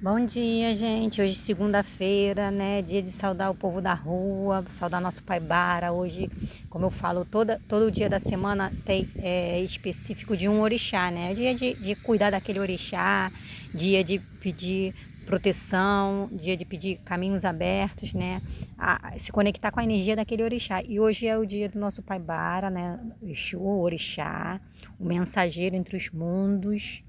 Bom dia, gente. Hoje, segunda-feira, né? Dia de saudar o povo da rua, saudar nosso Pai Bara. Hoje, como eu falo, todo dia da semana tem específico de um orixá, né? Dia de cuidar daquele orixá, dia de pedir proteção, dia de pedir caminhos abertos, né? Se conectar com a energia daquele orixá. E hoje é o dia do nosso Pai Bara, né? Exu, o orixá, o mensageiro entre os mundos,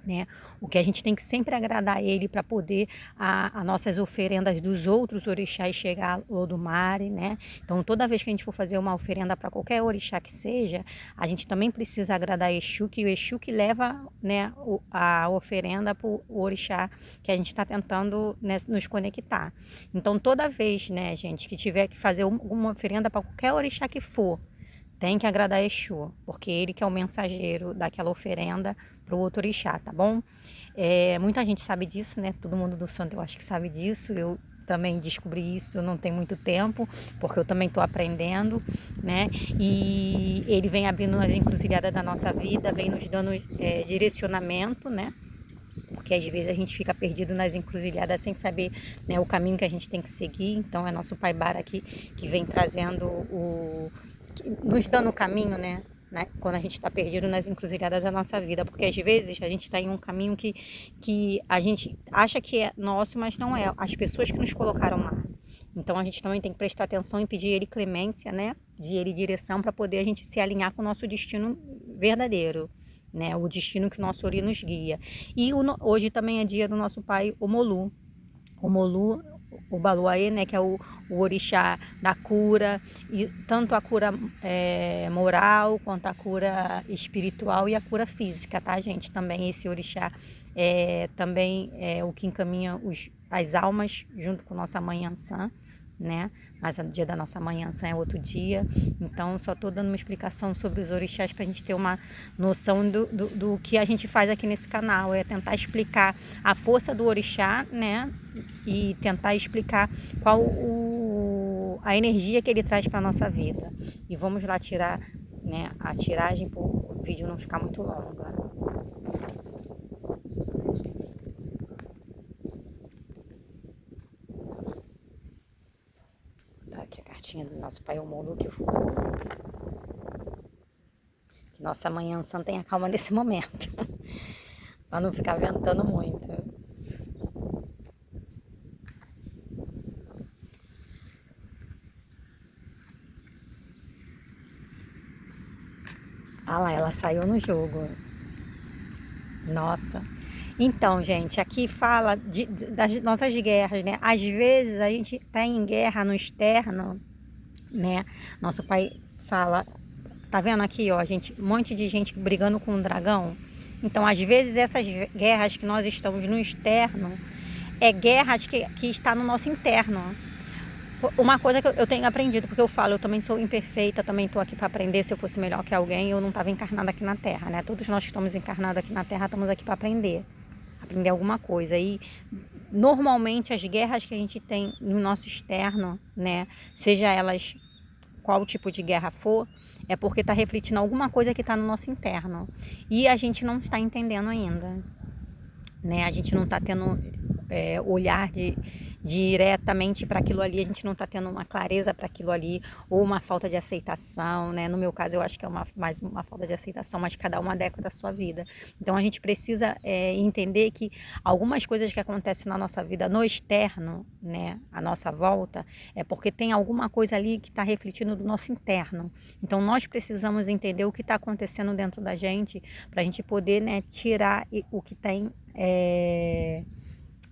né? O que a gente tem que sempre agradar a ele para poder a nossas oferendas dos outros orixás chegar ao do mar, né? Então toda vez que a gente for fazer uma oferenda para qualquer orixá que seja, a gente também precisa agradar Exu, que o Exu que leva, né, a oferenda para o orixá que a gente está tentando, né, nos conectar. Então toda vez, né, gente, que tiver que fazer uma oferenda para qualquer orixá que for, tem que agradar Exu, porque ele que é o mensageiro daquela oferenda para o outro orixá, tá bom? Muita gente sabe disso, né? Todo mundo do santo eu acho que sabe disso. Eu também descobri isso não tem muito tempo, porque eu também estou aprendendo, né? E ele vem abrindo as encruzilhadas da nossa vida, vem nos dando direcionamento, né? Porque às vezes a gente fica perdido nas encruzilhadas sem saber, né, o caminho que a gente tem que seguir. Então é nosso Pai Bara aqui que vem trazendo nos dando o caminho, né? Quando a gente está perdido nas encruzilhadas da nossa vida, porque às vezes a gente está em um caminho que a gente acha que é nosso, mas não é. As pessoas que nos colocaram lá. Então a gente também tem que prestar atenção e pedir ele clemência, né? De ele direção para poder a gente se alinhar com o nosso destino verdadeiro, né? O destino que o nosso Ori nos guia. E hoje também é dia do nosso pai Omolu. Omolu, o Baluaê, né, que é o orixá da cura, e tanto a cura moral, quanto a cura espiritual e a cura física, tá, gente? Também esse orixá também é o que encaminha as almas junto com nossa mãe Ansã, né? Mas o dia da nossa mãe Ansã é outro dia. Então, só estou dando uma explicação sobre os orixás para a gente ter uma noção do que a gente faz aqui nesse canal. É tentar explicar a força do orixá, né? E tentar explicar qual a energia que ele traz para a nossa vida. E vamos lá tirar, né, a tiragem para o vídeo não ficar muito longo. Tá aqui a cartinha do nosso pai Omolu, que nossa manhã santa tenha calma nesse momento. Para não ficar ventando muito. Ah lá, ela saiu no jogo. Nossa. Então, gente, aqui fala das nossas guerras, né? Às vezes a gente tá em guerra no externo, né? Nosso pai fala, tá vendo aqui, ó, gente, um monte de gente brigando com um dragão. Então, às vezes essas guerras que nós estamos no externo é guerras que está no nosso interno. Uma coisa que eu tenho aprendido, porque eu falo, eu também sou imperfeita, também estou aqui para aprender. Se eu fosse melhor que alguém, eu não estava encarnada aqui na Terra, né? Todos nós que estamos encarnados aqui na Terra, estamos aqui para aprender alguma coisa. E normalmente as guerras que a gente tem no nosso externo, né, seja elas qual tipo de guerra for, é porque está refletindo alguma coisa que está no nosso interno. E a gente não está entendendo ainda, né? A gente não está tendo olhar diretamente para aquilo ali, a gente não está tendo uma clareza para aquilo ali, ou uma falta de aceitação, né? No meu caso, eu acho que é mais uma falta de aceitação, mas cada uma adequa da sua vida. Então, a gente precisa entender que algumas coisas que acontecem na nossa vida, no externo, né? À nossa volta, é porque tem alguma coisa ali que está refletindo do nosso interno. Então, nós precisamos entender o que está acontecendo dentro da gente, para a gente poder, né, tirar o que tem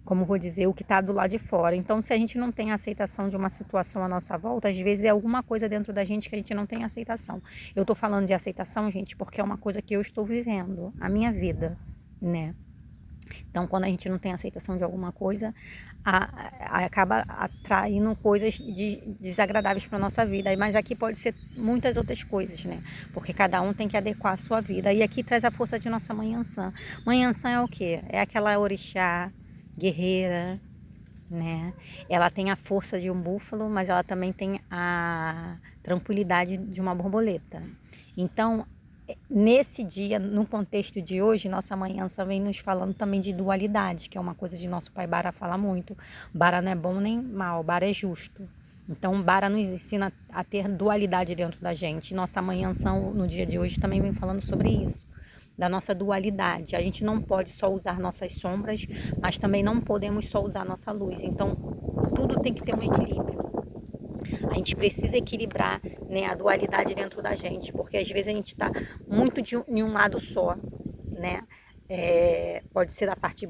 como vou dizer, o que está do lado de fora. Então, se a gente não tem aceitação de uma situação à nossa volta, às vezes é alguma coisa dentro da gente que a gente não tem aceitação. Eu estou falando de aceitação, gente, porque é uma coisa que eu estou vivendo, a minha vida, né? Então, quando a gente não tem aceitação de alguma coisa, acaba atraindo coisas desagradáveis para nossa vida. Mas aqui pode ser muitas outras coisas, né? Porque cada um tem que adequar a sua vida. E aqui traz a força de nossa Mãe Ansã. Mãe Ansã é o quê? É aquela orixá guerreira, né? Ela tem a força de um búfalo, mas ela também tem a tranquilidade de uma borboleta. Então, nesse dia, no contexto de hoje, nossa mãe Ansa vem nos falando também de dualidade, que é uma coisa de nosso pai Bara fala muito. Bara não é bom nem mal, Bara é justo. Então, Bara nos ensina a ter dualidade dentro da gente. Nossa mãe Ansa, no dia de hoje, também vem falando sobre isso, da nossa dualidade. A gente não pode só usar nossas sombras, mas também não podemos só usar nossa luz. Então, tudo tem que ter um equilíbrio. A gente precisa equilibrar, né, a dualidade dentro da gente, porque às vezes a gente está muito em um lado só, né? Pode ser da parte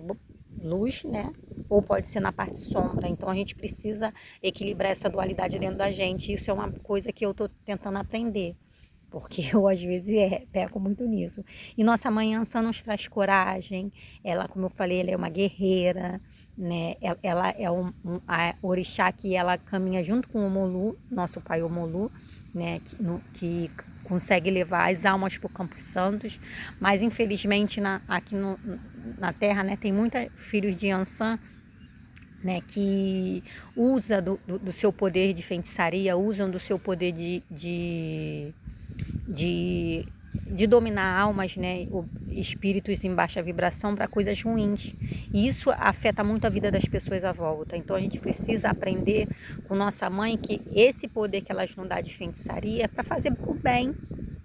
luz, né? Ou pode ser na parte sombra. Então a gente precisa equilibrar essa dualidade dentro da gente. Isso é uma coisa que eu estou tentando aprender, porque eu às vezes peco muito nisso. E nossa mãe Ansa nos traz coragem. Ela, como eu falei, ela é uma guerreira, né? Ela é a orixá que ela caminha junto com o Omolu, nosso pai Omolu, né? Que consegue levar as almas para o Campos Santos. Mas infelizmente aqui na Terra, né, tem muitos filhos de Ansan, né, que usa do seu poder de feitiçaria, usam do seu poder de dominar almas, né, espíritos em baixa vibração para coisas ruins. E isso afeta muito a vida das pessoas à volta. Então a gente precisa aprender com nossa mãe que esse poder que ela nos dá de feitiçaria é para fazer o bem,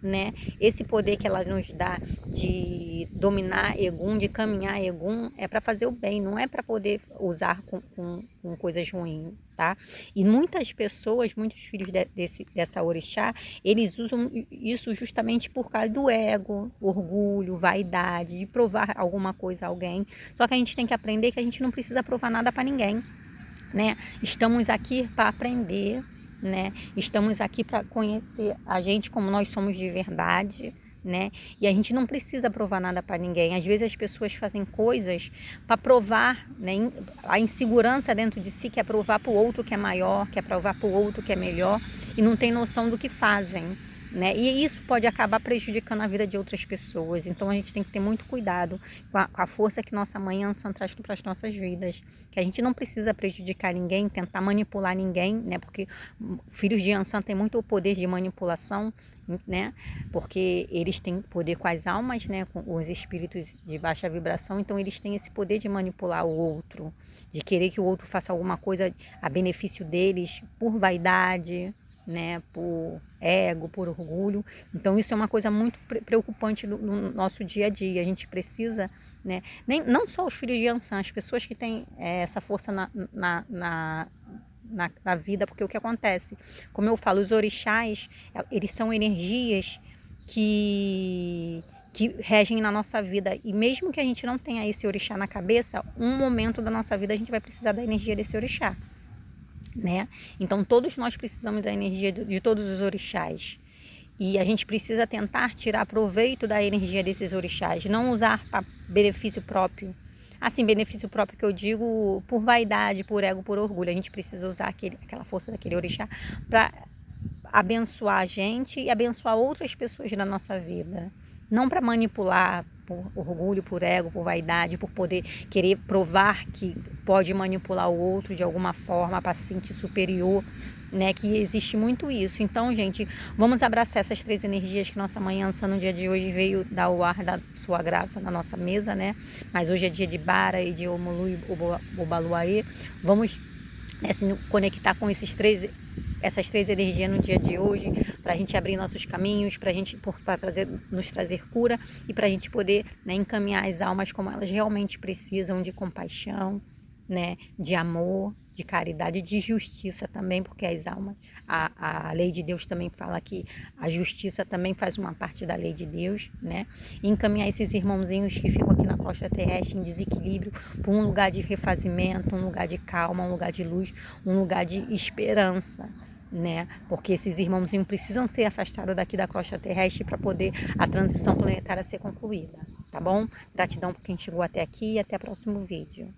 né? Esse poder que ela nos dá de dominar Egum, de caminhar Egum, é para fazer o bem, não é para poder usar com coisas ruins, tá? E muitas pessoas, muitos filhos dessa orixá, eles usam isso justamente por causa do ego, orgulho, vaidade, de provar alguma coisa a alguém. Só que a gente tem que aprender que a gente não precisa provar nada para ninguém, né? Estamos aqui para aprender, né? Estamos aqui para conhecer a gente como nós somos de verdade, né? E a gente não precisa provar nada para ninguém. Às vezes as pessoas fazem coisas para provar, né? A insegurança dentro de si quer provar para o outro que é maior, quer provar para o outro que é melhor e não tem noção do que fazem, né? E isso pode acabar prejudicando a vida de outras pessoas. Então a gente tem que ter muito cuidado com a força que nossa mãe Ansan traz para as nossas vidas, que a gente não precisa prejudicar ninguém, tentar manipular ninguém, né? Porque filhos de Ansan têm muito poder de manipulação, né? Porque eles têm poder com as almas, né? Com os espíritos de baixa vibração, então eles têm esse poder de manipular o outro, de querer que o outro faça alguma coisa a benefício deles, por vaidade, né, por ego, por orgulho. Então isso é uma coisa muito preocupante no nosso dia a dia. A gente precisa, né, não só os filhos de Ansan, as pessoas que têm essa força na vida, porque o que acontece, como eu falo, os orixás, eles são energias que regem na nossa vida, e mesmo que a gente não tenha esse orixá na cabeça, um momento da nossa vida a gente vai precisar da energia desse orixá, né? Então todos nós precisamos da energia de todos os orixás, e a gente precisa tentar tirar proveito da energia desses orixás, não usar para benefício próprio. Assim, benefício próprio que eu digo por vaidade, por ego, por orgulho. A gente precisa usar aquela força daquele orixá para abençoar a gente e abençoar outras pessoas na nossa vida. Não para manipular por orgulho, por ego, por vaidade, por poder querer provar que pode manipular o outro de alguma forma para se sentir superior, né? Que existe muito isso. Então, gente, vamos abraçar essas três energias que nossa mãe Ansa no dia de hoje veio dar o ar da sua graça na nossa mesa, né? Mas hoje é dia de Bara e de Omolu e Obaluaê. Vamos se conectar com essas três energias no dia de hoje, para a gente abrir nossos caminhos, para nos trazer cura e para a gente poder, né, encaminhar as almas como elas realmente precisam, de compaixão, né, de amor, de caridade, de justiça também, porque as almas, a lei de Deus também fala que a justiça também faz uma parte da lei de Deus, né? E encaminhar esses irmãozinhos que ficam aqui na crosta terrestre em desequilíbrio para um lugar de refazimento, um lugar de calma, um lugar de luz, um lugar de esperança, né? Porque esses irmãozinhos precisam ser afastados daqui da crosta terrestre para poder a transição planetária ser concluída, tá bom? Gratidão por quem chegou até aqui e até o próximo vídeo.